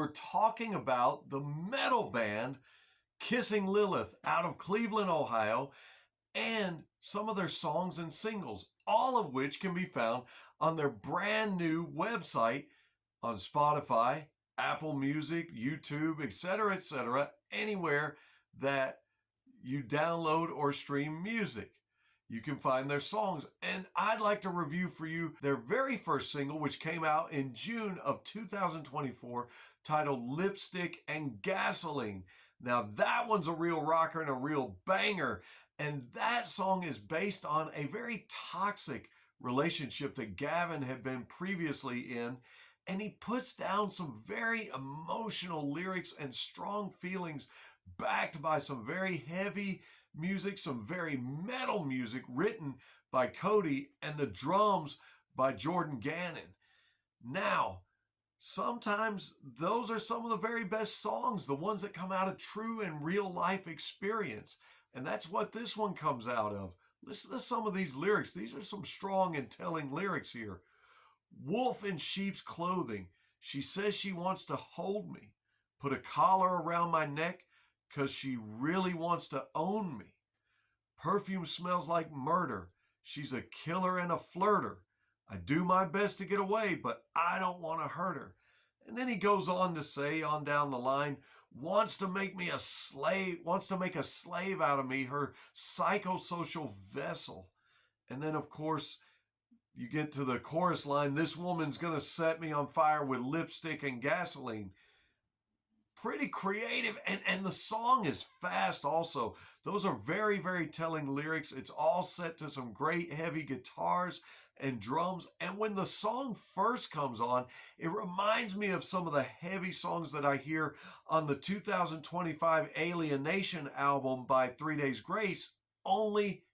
We're talking about the metal band Kissing Lilith out of Cleveland, Ohio, and some of their songs and singles, all of which can be found on their brand new website on Spotify, Apple Music, YouTube, etc., anywhere that you download or stream music. You can find their songs, and I'd like to review for you their very first single, which came out in June of 2024, titled Lipstick and Gasoline. Now that one's a real rocker and a real banger, and that song is based on a very toxic relationship that Gavin had been previously in, and he puts down some very emotional lyrics and strong feelings backed by some very heavy music, some very metal music written by Cody, and the drums by Jordan Gannon. Now, sometimes those are some of the very best songs, the ones that come out of true and real life experience. And that's what this one comes out of. Listen to some of these lyrics. These are some strong and telling lyrics here. Wolf in sheep's clothing. She says she wants to hold me. Put a collar around my neck because she really wants to own me. Perfume smells like murder. She's a killer and a flirter. I do my best to get away, but I don't want to hurt her. And then he goes on to say, on down the line, wants to make me a slave, wants to make a slave out of me, her psychosocial vessel. And then, of course, you get to the chorus line, this woman's going to set me on fire with lipstick and gasoline. Pretty creative, and the song is fast also. Those are very, very telling lyrics. It's all set to some great heavy guitars and drums. And when the song first comes on, it reminds me of some of the heavy songs that I hear on the 2025 Alienation album by 3 Days Grace, only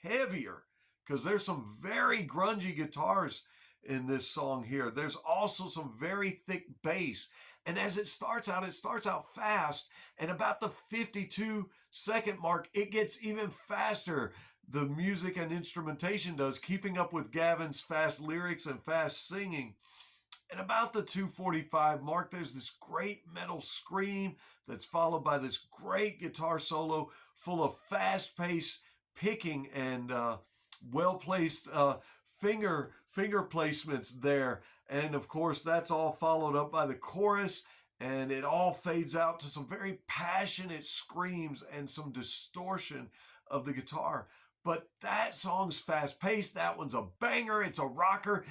heavier, because there's some very grungy guitars in this song here. There's also some very thick bass. And as it starts out fast, and about the 52-second mark, it gets even faster. The music and instrumentation does, keeping up with Gavin's fast lyrics and fast singing. And about the 2:45 mark, there's this great metal scream that's followed by this great guitar solo full of fast-paced picking and well-placed finger placements there. And of course, that's all followed up by the chorus, and it all fades out to some very passionate screams and some distortion of the guitar. But that song's fast-paced. That one's a banger. It's a rocker.